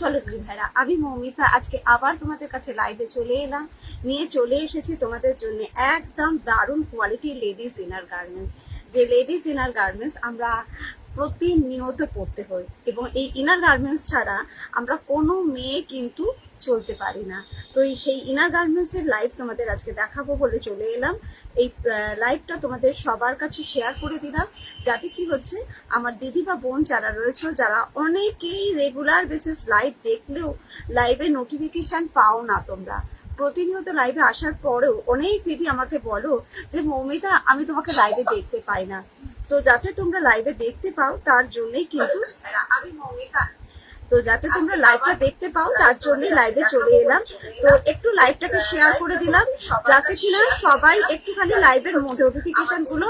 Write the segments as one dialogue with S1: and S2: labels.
S1: চলো দিদি ভাইরা, আমি মৌমিতা আজকে আবার তোমাদের কাছে লাইভে চলে এলাম, নিয়ে চলে এসেছি তোমাদের জন্য একদম দারুণ কোয়ালিটির লেডিস ইনার গার্মেন্টস। যে লেডিস ইনার গার্মেন্টস আমরা প্রতিনিয়ত পড়তে হয়, এবং এই ইনার গার্মেন্টস ছাড়া আমরা কোনো মেয়ে কিন্তু চলতে পারি না। তো সেই ইনার গার্মেন্টস এর লাইভ তোমাদের আজকে দেখাবো বলে চলে এলাম। এই লাইভটা তোমাদের সবার কাছে শেয়ার করে দিলাম, যাতে কি হচ্ছে আমার দিদি বা বোন যারা রয়েছে, যারা অনেকেই রেগুলার বেসিস লাইভ দেখলেও লাইভে নোটিফিকেশন পাও না, তোমরা প্রতিনিয়ত লাইভে আসার পরেও অনেক দিদি আমাকে বলো যে মৌমিতা আমি তোমাকে লাইভে দেখতে পাই না। তো যাতে তোমরা লাইভে দেখতে পাও তার জন্যই কিন্তু আমি মৌমিতা, তো যাতে তোমরা লাইভটা দেখতে পাও তার জন্যই লাইভে চলে এলাম। তো একটু লাইভটাকে শেয়ার করে দিলাম, যাতে কিনা সবাই একটুখানি লাইভের নোটিফিকেশন গুলো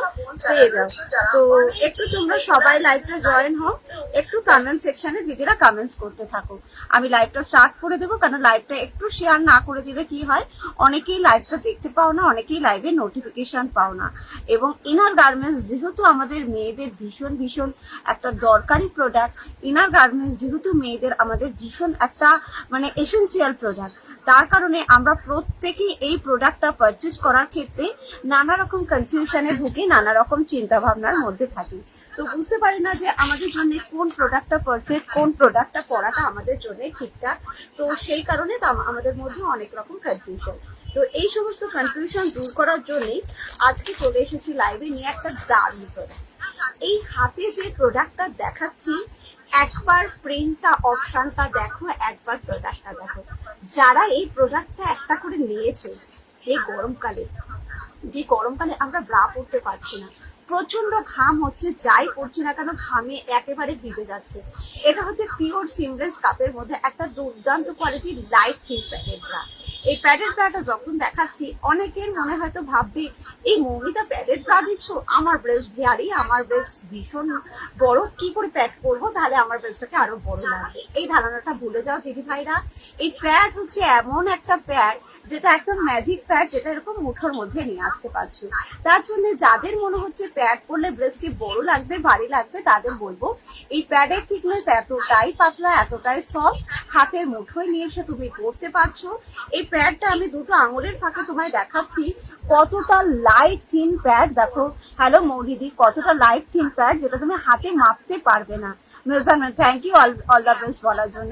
S1: পেয়ে যাও। তো একটু তোমরা সবাই লাইভটা জয়েন হও, একটু কমেন্ট সেকশনে দিদিরা কমেন্টস করতে থাকো। আমি লাইভটা স্টার্ট করে দেবো, কারণ লাইভটা একটু শেয়ার না করে দিলে কি হয়, অনেকেই লাইভটা দেখতে পাও না, অনেকেই লাইভে নোটিফিকেশন পাও না। এবং ইনার গার্মেন্টস যেহেতু আমাদের মেয়েদের ভীষণ ভীষণ একটা দরকারি প্রোডাক্ট, ইনার গার্মেন্টস যেহেতু মেয়েদের আমাদের ভীষণ একটা মানে এসেন্সিয়াল প্রোডাক্ট, তার কারণে আমরা প্রত্যেকেই এই প্রোডাক্টটা পারচেস করার ক্ষেত্রে নানা রকম কনফিউশনে ভুগি, নানা রকম চিন্তা ভাবনার মধ্যে থাকি। তো বুঝতে পারি না যে আমাদের জন্য কোন প্রোডাক্টটা পারফেক্ট, কোন প্রোডাক্টটা পরাটা আমাদের জন্য ঠিকঠাক। তো সেই কারণে আমাদের মধ্যে অনেক রকম কনফিউশন। তো এই সমস্ত কনফিউশন দূর করার জন্যই আজকে চলে এসেছি লাইভে নিয়ে একটা দারুণ প্রোডাক্ট। এই হাতে যে প্রোডাক্টটা দেখাচ্ছি, একবার প্রিন্টটা অপশনটা দেখো, একবার প্রোডাক্টটা দেখো। যারা এই প্রোডাক্টটা একটা করে নিয়েছে, এই গরমকালে, যে গরমকালে আমরা ব্রা পরতে পারছি না, প্রচন্ড ঘাম হচ্ছে, যাই করছি না কেন ঘামে একেবারে ভিজে যাচ্ছে। এটা হচ্ছে পিওর সিমলেস কাপের মধ্যে একটা দুর্দান্ত কোয়ালিটির লাইট থিন প্যাডেড ব্রা। এই প্যাডেড ব্রাটা যখন দেখাচ্ছি, অনেকের মনে হয়তো ভাববে এই মৌমিতা প্যাডেড ব্রা দিচ্ছ, আমার ব্রেস্ট ভারী, আমার ব্রেস্ট ভীষণ বড়, কি করে প্যাড করবো, তাহলে আমার ব্রেস্টটাকে আরো বড় লাগবে। এই ধারণাটা ভুলে যাও দিদি ভাইরা। এই প্যাড হচ্ছে এমন একটা প্যাড যেটা একদম ম্যাজিক প্যাড, যেটা এরকম মুঠোর মধ্যে নিয়ে আসতে পারছো। তার জন্য যাদের মনে হচ্ছে প্যাড পরলে ব্রেস্টকে বড় লাগবে, ভারী লাগবে, তাদের বলবো এই প্যাডের থিকনেস এতটাই পাতলা, এতটাই সফট, হাতের মুঠোয় নিয়ে এসে তুমি পরতে পারছো। এই প্যাডটা আমি দুটো আঙুলের ফাঁকে তোমায় দেখাচ্ছি কতটা লাইট থিন প্যাড। দেখো, হ্যালো মৌদিদি, কতটা লাইট থিন প্যাড যেটা তুমি হাতে মাপতে পারবে না। Measurement, thank you all the best বলার জন্য,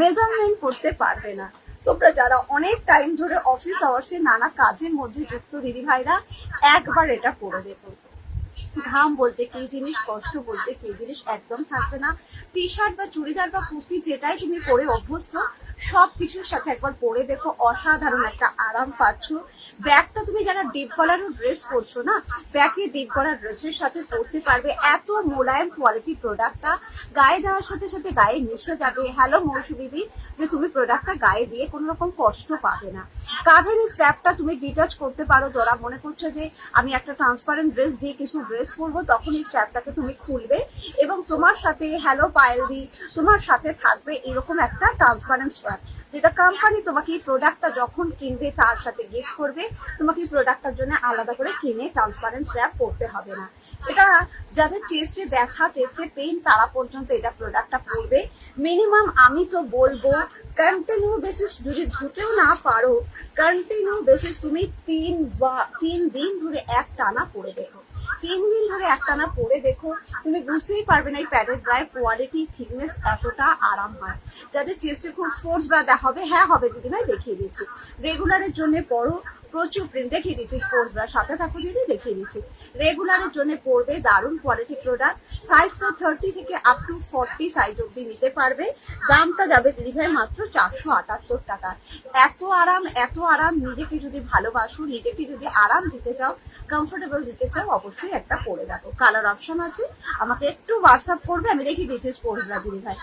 S1: মেজারমেন্ট করতে পারবে না। তোমরা যারা অনেক টাইম ধরে অফিস আওয়ার্সে নানা কাজের মধ্যে যুক্ত দিদি ভাইরা, একবার এটা পরে দেখো। ঘাম বলতে কি জিনিস, কষ্ট বলতে কি জিনিস একদম থাকবে না। টি শার্ট বা চুড়িদার বা কুর্তি যেটাই তুমি পরে অভ্যস্ত, সব কিছুর সাথে একবার পরে দেখো, অসাধারণ একটা আরাম পাচ্ছ। ব্যাগটা তুমি যারা ডিপ গলারও ড্রেস পরছো না, ব্যাগে ডিপ গলার ড্রেসের সাথে পরতে পারবে। এত মোলায়েম কোয়ালিটি প্রোডাক্টটা, গায়ে দেওয়ার সাথে সাথে গায়ে মিশে যাবে। হ্যালো মৌসুমিদি, যে তুমি প্রোডাক্টটা গায়ে দিয়ে কোনো রকম কষ্ট পাবে না। কাঁধের এই স্ট্র্যাপটা তুমি ডিটাচ করতে পারো, যারা মনে করছো যে আমি একটা ট্রান্সপারেন্ট ড্রেস দিয়ে কিছু ড্রেস পরবো, তখন এই স্ট্র্যাপটাকে তুমি খুলবে এবং তোমার সাথে, হ্যালো পায়েলদি, তোমার সাথে থাকবে এরকম একটা ট্রান্সপারেন্ট স্ট্র্যাপ, যেটা কোম্পানি তোমাকে এই প্রোডাক্টটা যখন কিনবে তার সাথে গিফট করবে। তোমাকে এই প্রোডাক্টটার জন্য আলাদা করে কিনে ট্রান্সপারেন্ট স্ট্র্যাপ করতে হবে না। এটা যাদের চেস্টে ব্যথা, চেস্টে পেইন, তারা পর্যন্ত এটা প্রোডাক্টটা পরবে। মিনিমাম আমি তো বলবো কন্টিনিউ বেসিস, যদি ধুতেও না পারো, কন্টিনিউ বেসিস তুমি 3 দিন ধরে এক টানা পরে দেখো। 3 দিন ধরে একটানা পরে দেখো, তুমি বুঝতেই পারবে না এই প্যাডেড ব্রায়ের কোয়ালিটি, থিকনেস এতটা আরাম হয়। যাদের চেস্টে খুব স্পোর্টস ব্রা হবে, হ্যাঁ হবে দিদি ভাই, দেখিয়ে দিচ্ছি। রেগুলারের জন্য পরো, প্রচুর প্রিন্ট দেখিয়ে দিচ্ছি, স্পোর্টস ব্রা সাথে থাকো দিদি, দেখিয়ে দিচ্ছি। রেগুলারের জন্য পরবে, দারুণ কোয়ালিটি প্রোডাক্ট। সাইজটা 30 থেকে আপ টু 40 সাইজ অব্দি নিতে পারবে। দামটা যাবে দিদি ভাই মাত্র 478 টাকা। এত আরাম, এত আরাম। নিজেকে যদি ভালোবাসো, নিজেকে যদি আরাম দিতে চাও, কমফোর্টেবল দিতে চাও, অবশ্যই একটা পরে দেখো। কালার অপশন আছে, আমাকে একটু হোয়াটসঅ্যাপ করবে, আমি দেখিয়ে দিচ্ছি স্পোর্টস ব্রা দিদি ভাই।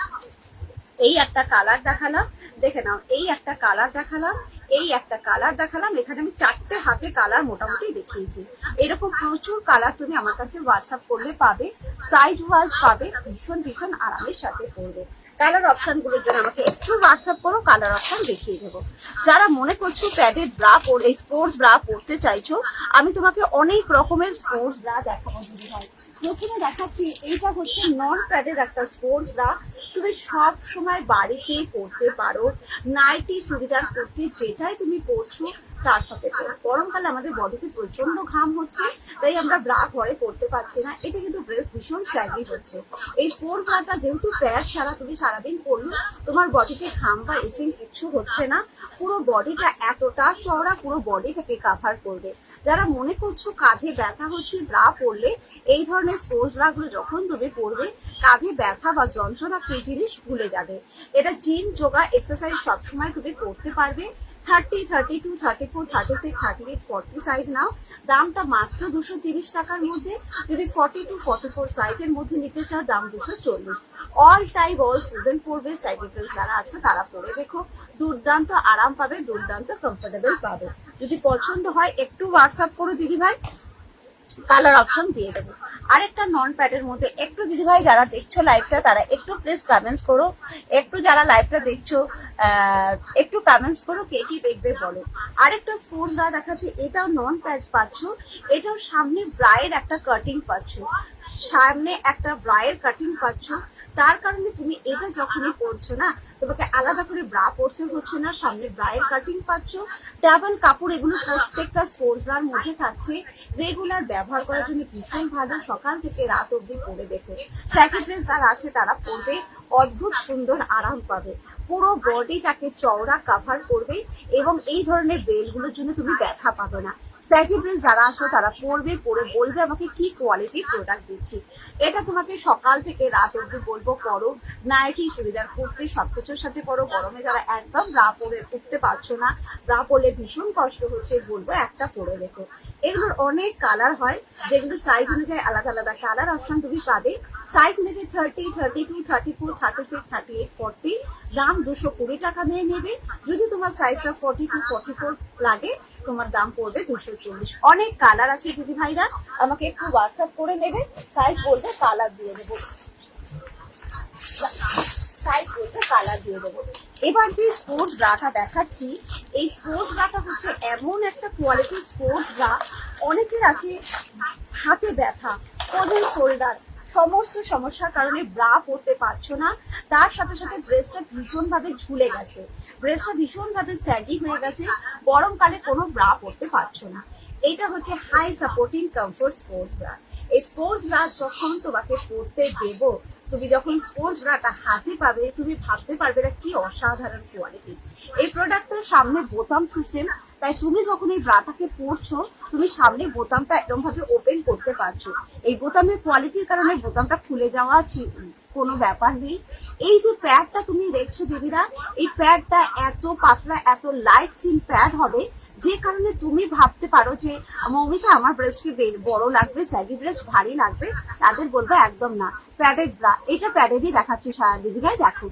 S1: এই একটা কালার দেখালাম, দেখে নাও, এই একটা কালার দেখালাম, এই একটা কালার দেখালাম। এখানে আমি 4টে হাতে কালার মোটামুটি দেখিয়েছি। এরকম প্রচুর কালার তুমি আমার কাছে হোয়াটসঅ্যাপ করলে পাবে, সাইজ ওয়াইজ পাবে, ভীষণ ভীষণ আরামের সাথে পরবে। কালার অপশন গুলোর জন্য আমাকে একটু হোয়াটসঅ্যাপ করো, কালার অপশন দেখিয়ে দেবো। যারা মনে করছো প্যাডেড ব্রা পরে, স্পোর্টস ব্রা পরতে চাইছো, আমি তোমাকে অনেক রকমের স্পোর্টস ব্রা দেখাবো দিদি ভাই। প্রথমে দেখাচ্ছি এইটা হচ্ছে নন প্যাডের একটা স্পোর্টস ব্রা। তুমি সব সময় বাড়িতে পরতে পারো, নাইটি চুড়িদার কুর্তি যেটাই তুমি পরছো তার সাথে পরো। গরমকালে আমাদের বডিতে প্রচন্ড ঘাম হচ্ছে, তাই আমরা ব্রা ঘরে পরতে পারছি না, এতে কিন্তু ভীষণ স্যাগি হচ্ছে। এই স্পোর্টস ব্রাটা যেহেতু প্যাড ছাড়া তুমি সারাদিন পরলে তোমার বডিতে ঘাম বা ইচিং কিচ্ছু হচ্ছে না, পুরো বডিটা এতটা চওড়া পুরো বডিটাকে কাভার করবে। যারা মনে করছো কাঁধে ব্যথা হচ্ছে ব্রা পরলে, এই ধরনের স্পোর্টস ব্রা গুলো যখন তুমি পরবে কাঁধে ব্যথা বা যন্ত্রণা কি জিনিস ভুলে যাবে। এটা জিম, যোগা, এক্সারসাইজ সবসময় তুমি করতে পারবে। 30, 32, 34, 36, 38, 40 সাইজ নাও, দামটা মাত্র 230 টাকার মধ্যে। যদি 40 to 44 সাইজের মধ্যে নিতে চাও দাম 240। অল টাইপ অল সিজন পরবে, সাইকেল যারা আছে তারা পরে দেখো, দুর্দান্ত আরাম পাবে, দুর্দান্ত কমফোর্টেবল পাবে। যদি পছন্দ হয় একটু হোয়াটসঅ্যাপ করো দিদিভাই, কালার অপশন দিয়ে দেবো। আরেকটা নন প্যাডের মধ্যে একটু দিদিভাই যারা দেখছো লাইভটা তারা একটু প্লিজ কমেন্টস করো, একটু যারা লাইভটা দেখছো একটু কমেন্টস করো কে কি দেখবে বলো। আরেকটা স্পোর্টস ব্রা দেখাচ্ছি, এটাও নন প্যাড পাচ্ছ, এটাও সামনে ব্রায়ের একটা কাটিং পাচ্ছ, সামনে একটা ব্রায়ের কাটিং পাচ্ছ। তার কারণে তুমি এটা যখনই পরছো না তোমাকে আলাদা করে ব্রা পরতে হচ্ছে না, সামনে ব্রায়ের কাটিং পাচ্ছ, ডাবল কাপড়। এগুলো প্রত্যেকটা স্পোর্টস ব্রার মধ্যে থাকছে, রেগুলার ব্যবহার করার জন্য ভীষণ ভালো। সকাল থেকে রাত অব্দি পরে দেখো, স্যাক্রিফাইস যারা আছে তারা পরবে, অদ্ভুত সুন্দর আরাম পাবে, পুরো বডিটাকে চওড়া কাভার করবে এবং এই ধরনের বেলগুলোর জন্য তুমি ব্যথা পাবে না। স্যাক্রিফাইস যারা আসো তারা পরবে, পরে বলবে আমাকে কি কোয়ালিটির প্রোডাক্ট দিচ্ছি। এটা তোমাকে সকাল থেকে রাত অব্দি বলবো পরো, নাইটি চুড়িদার কুর্তি সবকিছুর সাথে পরো। গরমে যারা একদম ব্রা পরে উঠতে পারছো না, ব্রা পরলে ভীষণ কষ্ট হচ্ছে, বলবো একটা পরে দেখো। এগুলোর অনেক কালার হয়, যেগুলো সাইজ অনুযায়ী আলাদা আলাদা কালার অপশন তুমি পাবে। সাইজ নেবে 30, 32, 34, 36, 38, 40, দাম 220 টাকা দিয়ে নেবে। যদি তোমার সাইজটা 40 to 44 লাগে তোমার দাম পড়বে 240। অনেক কালার আছে দিদি ভাইরা, আমাকে একটু হোয়াটসঅ্যাপ করে নেবে, সাইজ বলবে কালার দিয়ে দেবো, সাইজ বলবে কালার দিয়ে দেবো। এবার যে স্পোর্টস ব্রাটা দেখাচ্ছি, এই স্পোর্টস ব্রাটা হচ্ছে এমন একটা কোয়ালিটির স্পোর্টস ব্রা, অনেকের আছে হাতে ব্যথা, কোমর, শোল্ডার, সমস্ত সমস্যার কারণে ব্রা পরতে পারছো না। তার সাথে সাথে ব্রেস্টটা ভীষণ ভাবে ঝুলে গেছে, ব্রেস্টটা ভীষণ ভাবে স্যাগি হয়ে গেছে, গরমকালে কোনো ব্রা পরতে পারছো না। এইটা হচ্ছে high supporting comfort sports bra. এই স্পোর্টস ব্রা যখন তোমাকে পরতে দেব, তুমি যখন স্পোর্টস ব্রাটা হাতে পাবে তুমি ভাবতে পারবে না কি অসাধারণ কোয়ালিটি। এই প্রোডাক্টের সামনে বোতাম সিস্টেম, তাই তুমি যখন এই ব্রাটাকে পরছো তুমি সামনে বোতামটা এরকম ভাবে ওপেন করতে পারছো। এই বোতামের কোয়ালিটির কারণে বোতামটা খুলে যাওয়া কোনো ব্যাপার নেই। এই যে প্যাডটা তুমি দেখছো দিদিরা, এই প্যাডটা এত পাতলা এত লাইট ফিল প্যাড হবে, যে কারণে তুমি ভাবতে পারো যে মৌমিতা আমার ব্রেস্টকে বড় লাগবে, স্যাগি ব্রেস্ট ভারী লাগবে, তাদের বলবো একদম না, প্যাডেড ব্রা। এটা প্যাডেডই দেখাচ্ছি দিদিভাই, দেখো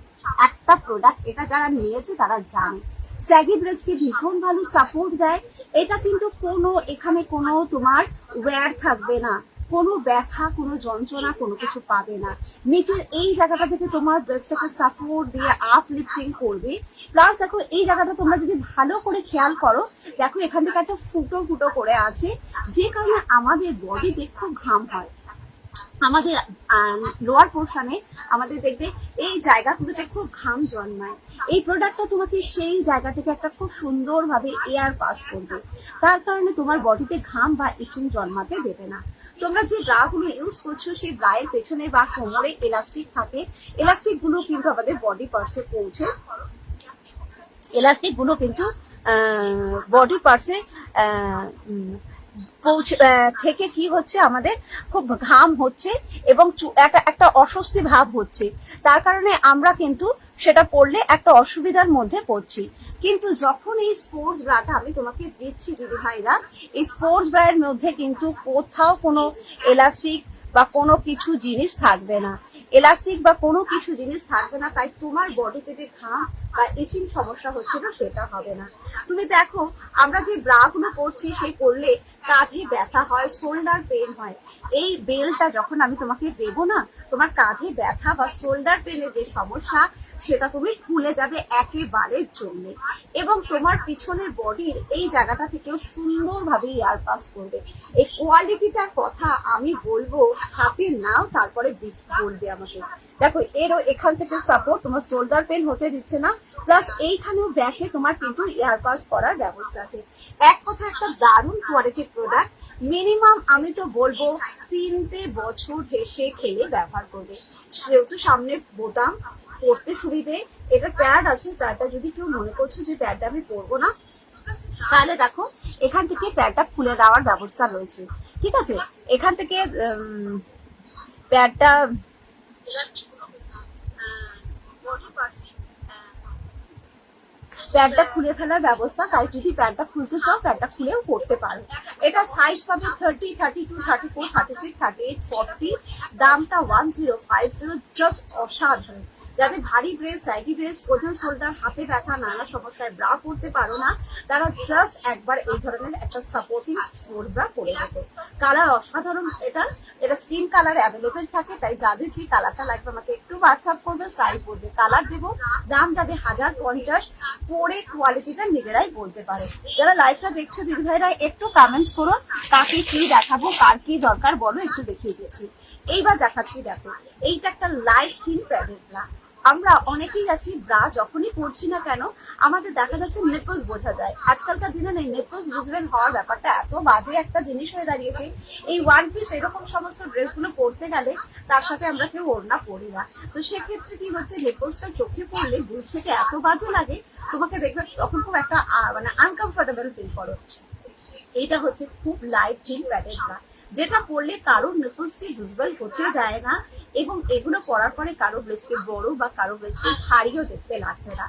S1: একটা প্রোডাক্ট, এটা যারা নিয়েছে তারা জানে স্যাগি ব্রেস্টকে ভীষণ ভালো সাপোর্ট দেয়। এটা কিন্তু কোনো এখানে কোনো তোমার ওয়্যার থাকবে না, কোনো ব্যথা কোনো যন্ত্রণা কোনো কিছু পাবে না। নিচের এই জায়গাটা থেকে তোমার ব্রেস্টটাকে সাপোর্ট দিয়ে আপলিফটিং করবে। প্লাস দেখো এই জায়গাটা তোমরা যদি ভালো করে খেয়াল করো, দেখো এখান থেকে একটা ফুটো ফুটো করে আছে, যে কারণে আমাদের বডিতে খুব ঘাম হয়। আমাদের লোয়ার পোর্শনে আমাদের দেখবে এই জায়গাগুলোতে খুব ঘাম জন্মায়। এই প্রোডাক্টটা তোমাকে সেই জায়গা থেকে একটা খুব সুন্দরভাবে এয়ার পাস করবে, তার কারণে তোমার বডিতে ঘাম বা ইচিং জন্মাতে দেবে না। তোমরা যে ব্রাগুলো ইউজ করছো সেই ব্রায়ের পেছনে বা কোমরে এলাস্টিক থাকে, এলাস্টিক গুলো কিন্তু আমাদের বডি পার্টসে পৌঁছে, এলাস্টিক গুলো কিন্তু বডি পার্টসে থেকে কি হচ্ছে আমাদের খুব ঘাম হচ্ছে এবং একটা অস্বস্তি ভাব হচ্ছে, তার কারণে আমরা কিন্তু সেটা পড়লে একটা অসুবিধার মধ্যে পড়ছি। কিন্তু যখন এই স্পোর্টস ব্রাটা আমি তোমাকে দিচ্ছি দিদি ভাইরা, এই স্পোর্টস ব্রায়ের মধ্যে কিন্তু কোথাও কোনো এলাস্টিক বা কোনো কিছু জিনিস থাকবে না, এলাস্টিক বা কোনো কিছু জিনিস থাকবে না, তাই তোমার বডিতে যে ঘাম বা ইচিং সমস্যা হচ্ছিল সেটা হবে না। তুমি দেখো আমরা যে ব্রা গুলো করছি সেই করলে কাঁধে ব্যথা হয়, শোল্ডার পেন হয়, এই বেলটা যখন আমি তোমাকে দেবো না তোমার কাঁধে ব্যথা বা শোল্ডার পেনে যে সমস্যা সেটা তুমি ভুলে যাবে একেবারের জন্য। এবং তোমার পিছনের বডির এই জায়গাটা থেকেও সুন্দরভাবে এয়ার পাস করবে। এই কোয়ালিটিটার কথা আমি বলবো, হাতে নাও তারপরে বলবে আমাকে। দেখো এরও এখান থেকে সাপোর্ট, তোমার শোল্ডার পেন হতে দিচ্ছে না, প্লাস এইখানেও ব্যাকে তোমার কিন্তু এয়ার পাস করার ব্যবস্থা আছে। এক কথা একটা দারুণ কোয়ালিটির প্রোডাক্ট। মিনিমাম আমি তো বলবো 3টে বছর হেসে খেলে ব্যবহার করবে। যেহেতু সামনে বোতাম, পড়তে সুবিধে, এটা প্যাড আছে, প্যাডটা যদি কেউ মনে করছো যে প্যাডটা আমি পরবো না, তাহলে দেখো এখান থেকে প্যাডটা খুলে দেওয়ার ব্যবস্থা রয়েছে। ঠিক আছে, এখান থেকে প্যাডটা প্যাডটা খুলে ফেলার ব্যবস্থা, তাই যদি প্যাডটা খুলতে চাও প্যাডটা খুলেও করতে পারো। এটা সাইজ পাবে 30, 32, 34, 36, 38, 40। দামটা 1050। জাস্ট অসাধারণ। যাদের ভারী ড্রেস, সাইডি ড্রেস, কোথাও শোল্ডার, হাতে ব্যথা, নানা সমস্যায় ব্রা পড়তে পারো না, তারা জাস্ট একবার এই ধরনের একটা সাপোর্টিং স্পোর্টস ব্রা পরে দেবে। কালার অসাধারণ। এটা স্কিন কালার অ্যাভেলেবেল থাকে, তাই যাদের যে কালারটা লাগবে আমাকে একটু হোয়াটসঅ্যাপ করবে, সাইজ করবে, কালার দেবো। দাম যাবে 1050। পরে কোয়ালিটিটা নিজেরাই বলতে পারো। যারা লাইভটা দেখছো দিদি ভাইরা একটু কমেন্টস করো, কাকে কি দেখাবো, কার কি দরকার বলো, একটু দেখিয়ে দিচ্ছি। এইবার দেখাচ্ছি, দেখো এইটা একটা লাইট থিন প্যাডেড ব্রা। আমরা অনেকেই আছি ব্রা যখনই পড়ছি না কেন আমাদের দেখা যাচ্ছে নেপলস বোঝা যায়। আজকালকার দিনে নেপলস ভিজিবল হওয়ার ব্যাপারটা এত বাজে একটা জিনিস হয়ে দাঁড়িয়েছে। এই ওয়ান পিস এরকম সমস্ত ড্রেসগুলো পরতে গেলে তার সাথে আমরা কেউ ওড়না পরি না, তো সেক্ষেত্রে কি হচ্ছে, নেপলসটা চোখে পড়লে দূর থেকে এত বাজে লাগে, তোমাকে দেখবে তখন খুব একটা মানে আনকমফোর্টেবল ফিল করো। এইটা হচ্ছে খুব লাইট থিন প্যাডেড ব্রা, যেটা পরলে কারোর নেপলসকে ভিজিবল করতে দেয় না, এবং এগুলো পরার পরে কারো ব্রেস্টকে বড় বা কারো ব্রেস্টকে ভারীও দেখতে লাগবে না।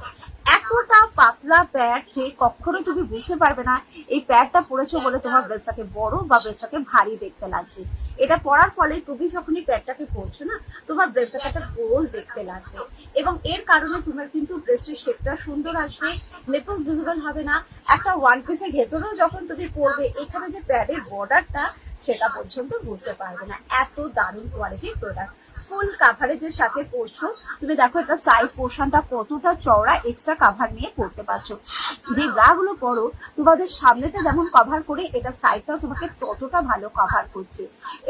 S1: এতটা পাতলা প্যাড যে কখনো তুমি বুঝতে পারবে না এই প্যাডটা পরেছো বলে তোমার ব্রেস্টটাকে বড় বা ব্রেস্টটাকে ভারী দেখতে লাগছে। এটা পরার ফলে তুমি যখনই প্যাডটাকে পরছো না, তোমার ব্রেস্টটাকে একটা গোল দেখতে লাগবে, এবং এর কারণে তোমার কিন্তু ব্রেস্টের শেপটা সুন্দর আসবে, নেপলস ভিজিবল হবে না। একটা ওয়ান পিসের ভেতরেও যখন তুমি পরবে, এখানে যে প্যাডের বর্ডারটা সেটা পর্যন্ত বুঝতে পারবে না। এত দারুণ কোয়ালিটির প্রোডাক্ট। ফুল কাভারেজের সাথে পরছো, তুমি দেখো এটা সাইড পোর্শনটা কতটা চওড়া, এক্সট্রা কাভার নিয়ে পরতে পারছো। যে ব্রা গুলো পরো তোমাদের সামনেটা যেমন কভার করে, এটা সাইডটাও তোমাকে ততটা ভালো কভার করছে।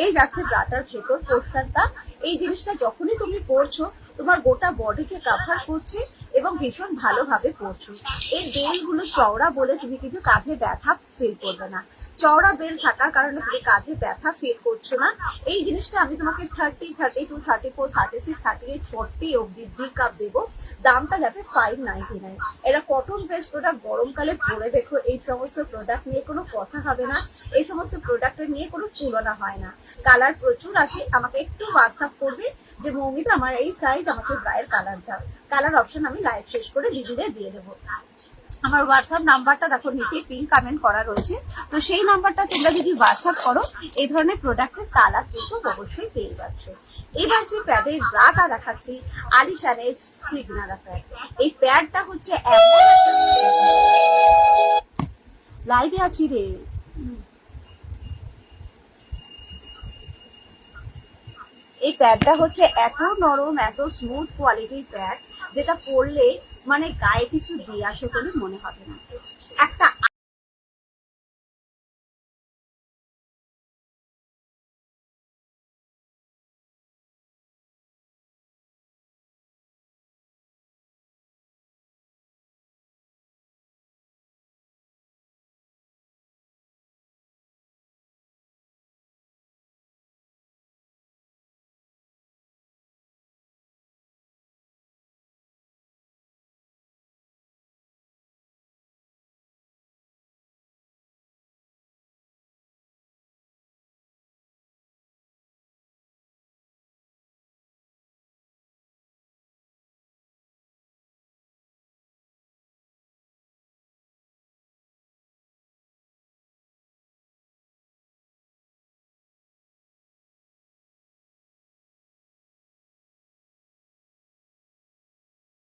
S1: এই যাচ্ছে ব্রাটার ভেতর পোর্শনটা, এই জিনিসটা যখনই তুমি পরছো তোমার গোটা বডিকে কভার করছে এবং ভীষণ ভালোভাবে পরছো। এই বেলগুলো চওড়া বলে তুমি কিন্তু কাঁধে ব্যথা ফিল করবে না। চওড়া বেল থাকার কারণে তুমি কাঁধে ব্যথা ফিল করছো না। এই জিনিসটা আমি তোমাকে 30, 32, 34, 36, 38, 40 অব্দি কাপ দেবো। দামটা যাবে 599। এরা কটন বেস্ট প্রোডাক্ট, গরমকালে পরে দেখো এই সমস্ত প্রোডাক্ট নিয়ে কোনো কথা হবে না, এই সমস্ত প্রোডাক্টের নিয়ে কোনো তুলনা হয় না। কালার প্রচুর আছে, আমাকে একটু হোয়াটসঅ্যাপ করবে যে মৌমিতা আমার এই সাইজ, আমাকে ব্রায়ের কালার দাও। কালার অপশন আমি লাইভ শেষ করে দিদিদের দিয়ে দেবো। আমার হোয়াটসঅ্যাপ নাম্বারটা দেখো নিচে পিন কমেন্ট করা রয়েছে, তো সেই নাম্বারটা তোমরা যদি হোয়াটসঅ্যাপ করো এই ধরনের প্রোডাক্টের কালার কিন্তু অবশ্যই পেয়ে যাচ্ছ। এবার যে প্যাডের ব্রাটা দেখাচ্ছি, আলিশানের সিগনারা প্যাড। এই প্যাডটা হচ্ছে লাইভে আছি রে। এই প্যাডটা হচ্ছে এত নরম, এত স্মুথ কোয়ালিটির প্যাড, যেটা পরলে মানে গায়ে কিছু দিয়ে আসে বলে মনে হবে না। একটা